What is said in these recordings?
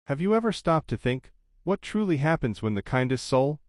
Have you ever stopped to think, what truly happens when the kindest soul,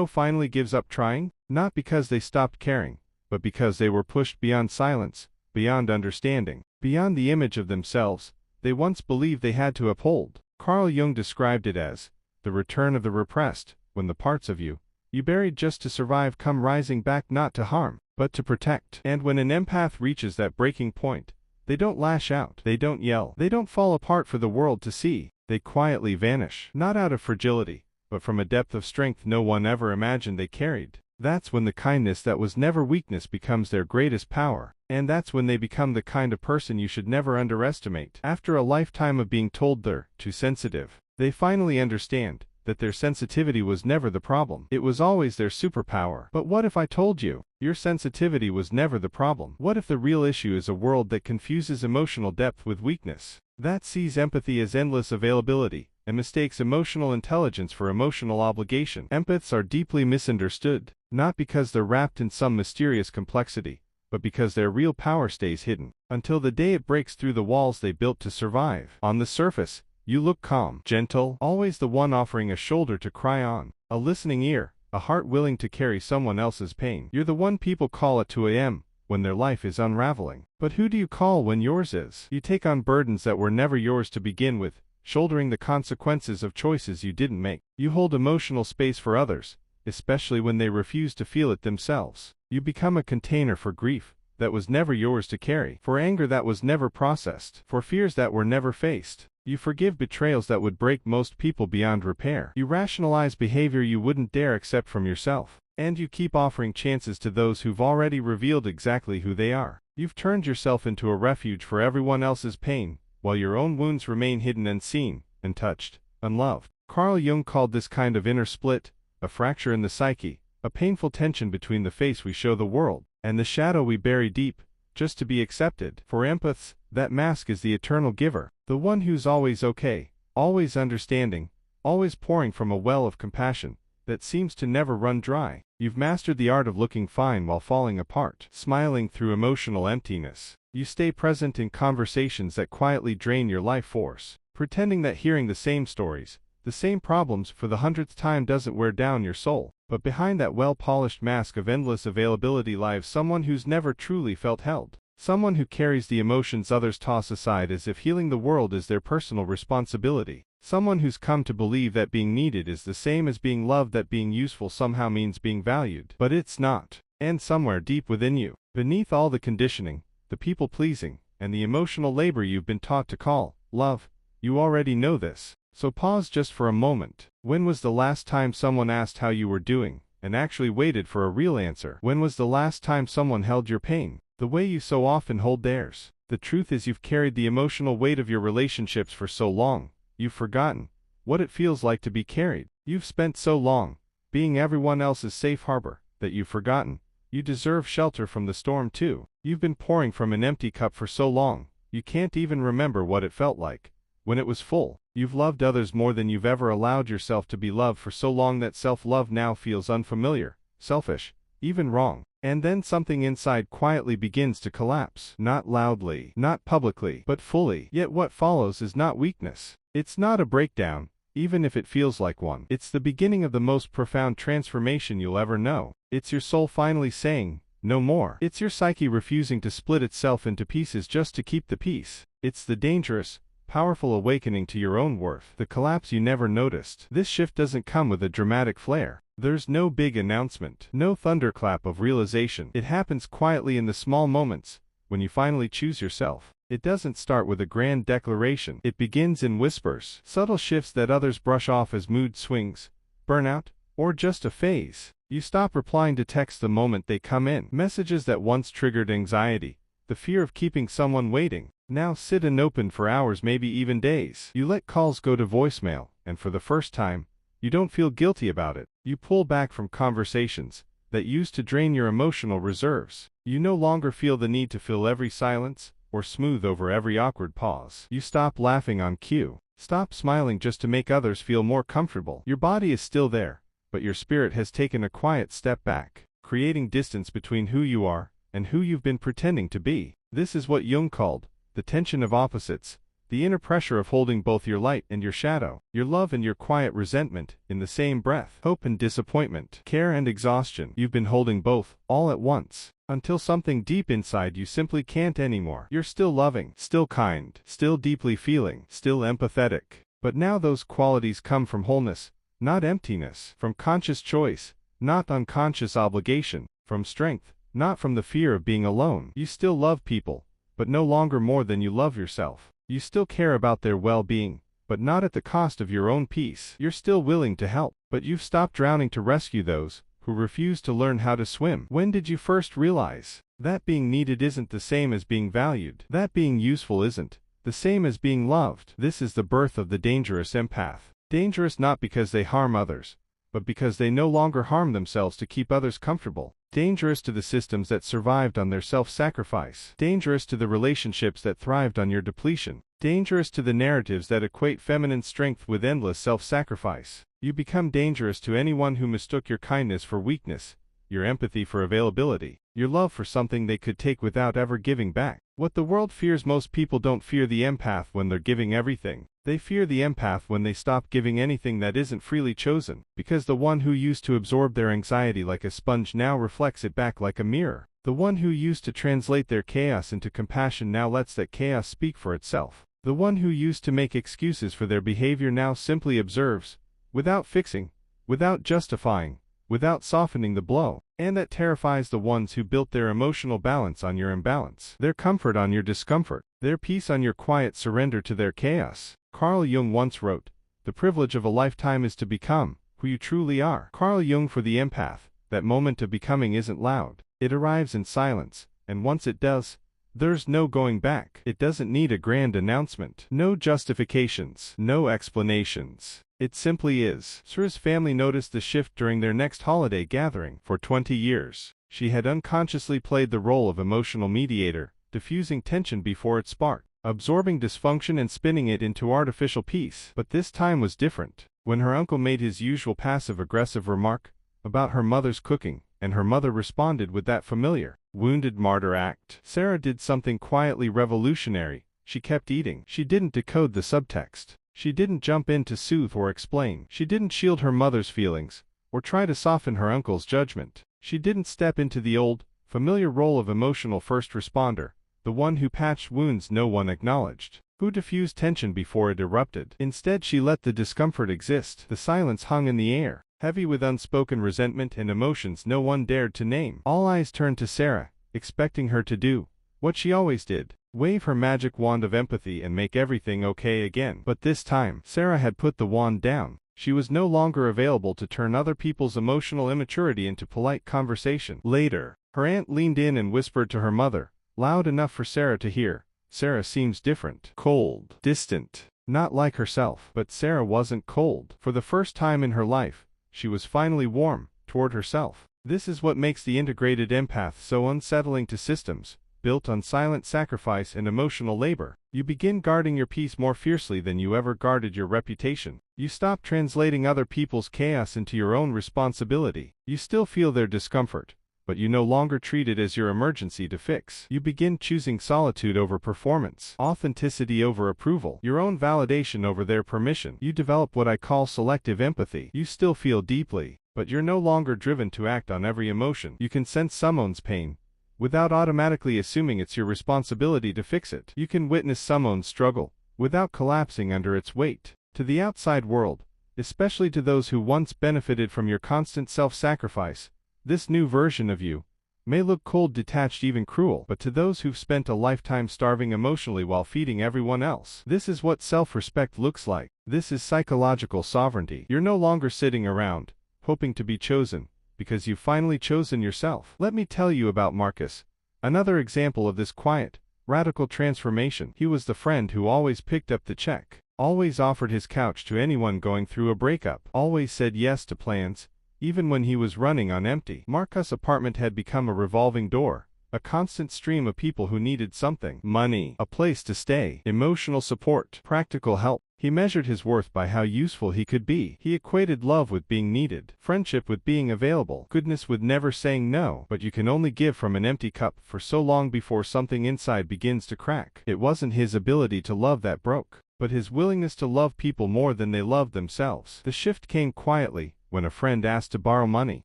finally gives up trying? Not because they stopped caring, but because they were pushed beyond silence, beyond understanding, beyond the image of themselves they once believed they had to uphold. Carl Jung described it as the return of the repressed, when the parts of you buried just to survive come rising back not to harm, but to protect. And when an empath reaches that breaking point, they don't lash out, they don't yell, they don't fall apart for the world to see, they quietly vanish, not out of fragility, but from a depth of strength no one ever imagined they carried. That's when the kindness that was never weakness becomes their greatest power, and that's when they become the kind of person you should never underestimate. After a lifetime of being told they're too sensitive, they finally understand that their sensitivity was never the problem. It was always their superpower. But what if I told you, your sensitivity was never the problem? What if the real issue is a world that confuses emotional depth with weakness, that sees empathy as endless availability, and mistakes emotional intelligence for emotional obligation? Empaths are deeply misunderstood, not because they're wrapped in some mysterious complexity, but because their real power stays hidden, until the day it breaks through the walls they built to survive. On the surface, you look calm, gentle, always the one offering a shoulder to cry on, a listening ear, a heart willing to carry someone else's pain. You're the one people call at 2 a.m. when their life is unraveling. But who do you call when yours is? You take on burdens that were never yours to begin with, shouldering the consequences of choices you didn't make. You hold emotional space for others, especially when they refuse to feel it themselves. You become a container for grief that was never yours to carry, for anger that was never processed, for fears that were never faced. You forgive betrayals that would break most people beyond repair. You rationalize behavior you wouldn't dare accept from yourself. And you keep offering chances to those who've already revealed exactly who they are. You've turned yourself into a refuge for everyone else's pain, while your own wounds remain hidden, unseen, untouched, unloved. Carl Jung called this kind of inner split a fracture in the psyche, a painful tension between the face we show the world and the shadow we bury deep, just to be accepted. For empaths, that mask is the eternal giver, the one who's always okay, always understanding, always pouring from a well of compassion that seems to never run dry. You've mastered the art of looking fine while falling apart, smiling through emotional emptiness. You stay present in conversations that quietly drain your life force, pretending that hearing the same stories, the same problems for the 100th time doesn't wear down your soul. But behind that well-polished mask of endless availability lies someone who's never truly felt held. Someone who carries the emotions others toss aside as if healing the world is their personal responsibility. Someone who's come to believe that being needed is the same as being loved, that being useful somehow means being valued. But it's not. And somewhere deep within you, beneath all the conditioning, the people-pleasing, and the emotional labor you've been taught to call love, you already know this. So pause just for a moment. When was the last time someone asked how you were doing, and actually waited for a real answer? When was the last time someone held your pain the way you so often hold theirs? The truth is, you've carried the emotional weight of your relationships for so long, you've forgotten what it feels like to be carried. You've spent so long being everyone else's safe harbor that you've forgotten you deserve shelter from the storm too. You've been pouring from an empty cup for so long, you can't even remember what it felt like when it was full. You've loved others more than you've ever allowed yourself to be loved for so long that self-love now feels unfamiliar, selfish, even wrong. And then something inside quietly begins to collapse. Not loudly, not publicly, but fully. Yet what follows is not weakness. It's not a breakdown, even if it feels like one. It's the beginning of the most profound transformation you'll ever know. It's your soul finally saying, no more. It's your psyche refusing to split itself into pieces just to keep the peace. It's the dangerous, powerful awakening to your own worth, the collapse you never noticed. This shift doesn't come with a dramatic flair. There's no big announcement, no thunderclap of realization. It happens quietly in the small moments, when you finally choose yourself. It doesn't start with a grand declaration. It begins in whispers, subtle shifts that others brush off as mood swings, burnout, or just a phase. You stop replying to texts the moment they come in. Messages that once triggered anxiety, the fear of keeping someone waiting, now sit unopened for hours, maybe even days. You let calls go to voicemail, and for the first time, you don't feel guilty about it. You pull back from conversations that used to drain your emotional reserves. You no longer feel the need to fill every silence or smooth over every awkward pause. You stop laughing on cue. Stop smiling just to make others feel more comfortable. Your body is still there, but your spirit has taken a quiet step back, creating distance between who you are and who you've been pretending to be. This is what Jung called the tension of opposites, the inner pressure of holding both your light and your shadow, your love and your quiet resentment, in the same breath, hope and disappointment, care and exhaustion. You've been holding both, all at once, until something deep inside you simply can't anymore. You're still loving, still kind, still deeply feeling, still empathetic. But now those qualities come from wholeness, not emptiness, from conscious choice, not unconscious obligation, from strength, not from the fear of being alone. You still love people, but no longer more than you love yourself. You still care about their well-being, but not at the cost of your own peace. You're still willing to help, but you've stopped drowning to rescue those who refuse to learn how to swim. When did you first realize that being needed isn't the same as being valued? That being useful isn't the same as being loved? This is the birth of the dangerous empath. Dangerous not because they harm others, but because they no longer harm themselves to keep others comfortable. Dangerous to the systems that survived on their self-sacrifice. Dangerous to the relationships that thrived on your depletion. Dangerous to the narratives that equate feminine strength with endless self-sacrifice. You become dangerous to anyone who mistook your kindness for weakness, your empathy for availability, your love for something they could take without ever giving back. What the world fears most people don't fear the empath when they're giving everything. They fear the empath when they stop giving anything that isn't freely chosen, because the one who used to absorb their anxiety like a sponge now reflects it back like a mirror. The one who used to translate their chaos into compassion now lets that chaos speak for itself. The one who used to make excuses for their behavior now simply observes, without fixing, without justifying, without softening the blow. And that terrifies the ones who built their emotional balance on your imbalance, their comfort on your discomfort, their peace on your quiet surrender to their chaos. Carl Jung once wrote, "The privilege of a lifetime is to become who you truly are." Carl Jung for the empath, that moment of becoming isn't loud. It arrives in silence, and once it does, there's no going back. It doesn't need a grand announcement. No justifications. No explanations. It simply is. Sura's family noticed the shift during their next holiday gathering. For 20 years, she had unconsciously played the role of emotional mediator, diffusing tension before it sparked, absorbing dysfunction and spinning it into artificial peace. But this time was different. When her uncle made his usual passive-aggressive remark about her mother's cooking, and her mother responded with that familiar, wounded martyr act, Sarah did something quietly revolutionary. She kept eating. She didn't decode the subtext. She didn't jump in to soothe or explain. She didn't shield her mother's feelings, or try to soften her uncle's judgment. She didn't step into the old, familiar role of emotional first responder, the one who patched wounds no one acknowledged, who diffused tension before it erupted. Instead, she let the discomfort exist. The silence hung in the air, heavy with unspoken resentment and emotions no one dared to name. All eyes turned to Sarah, expecting her to do what she always did, wave her magic wand of empathy and make everything okay again. But this time, Sarah had put the wand down. She was no longer available to turn other people's emotional immaturity into polite conversation. Later, her aunt leaned in and whispered to her mother, loud enough for Sarah to hear, "Sarah seems different. Cold. Distant. Not like herself." But Sarah wasn't cold. For the first time in her life, she was finally warm, toward herself. This is what makes the integrated empath so unsettling to systems built on silent sacrifice and emotional labor. You begin guarding your peace more fiercely than you ever guarded your reputation. You stop translating other people's chaos into your own responsibility. You still feel their discomfort, but you no longer treat it as your emergency to fix. You begin choosing solitude over performance, authenticity over approval, your own validation over their permission. You develop what I call selective empathy. You still feel deeply, but you're no longer driven to act on every emotion. You can sense someone's pain, without automatically assuming it's your responsibility to fix it. You can witness someone's struggle, without collapsing under its weight. To the outside world, especially to those who once benefited from your constant self-sacrifice, this new version of you may look cold, detached, even cruel. But to those who've spent a lifetime starving emotionally while feeding everyone else, this is what self-respect looks like. This is psychological sovereignty. You're no longer sitting around, hoping to be chosen, because you've finally chosen yourself. Let me tell you about Marcus, another example of this quiet, radical transformation. He was the friend who always picked up the check, always offered his couch to anyone going through a breakup, always said yes to plans, even when he was running on empty. Marcus' apartment had become a revolving door, a constant stream of people who needed something: money, a place to stay, emotional support, practical help. He measured his worth by how useful he could be. He equated love with being needed, friendship with being available, goodness with never saying no. But you can only give from an empty cup for so long before something inside begins to crack. It wasn't his ability to love that broke, but his willingness to love people more than they loved themselves. The shift came quietly, when a friend asked to borrow money.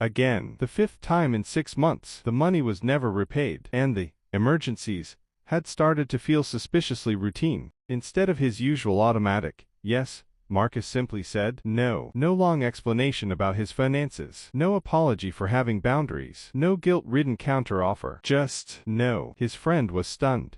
Again, the 5th time in 6 months. The money was never repaid, and the emergencies had started to feel suspiciously routine. Instead of his usual automatic yes, Marcus simply said no. No long explanation about his finances. No apology for having boundaries. No guilt-ridden counteroffer. Just no. His friend was stunned.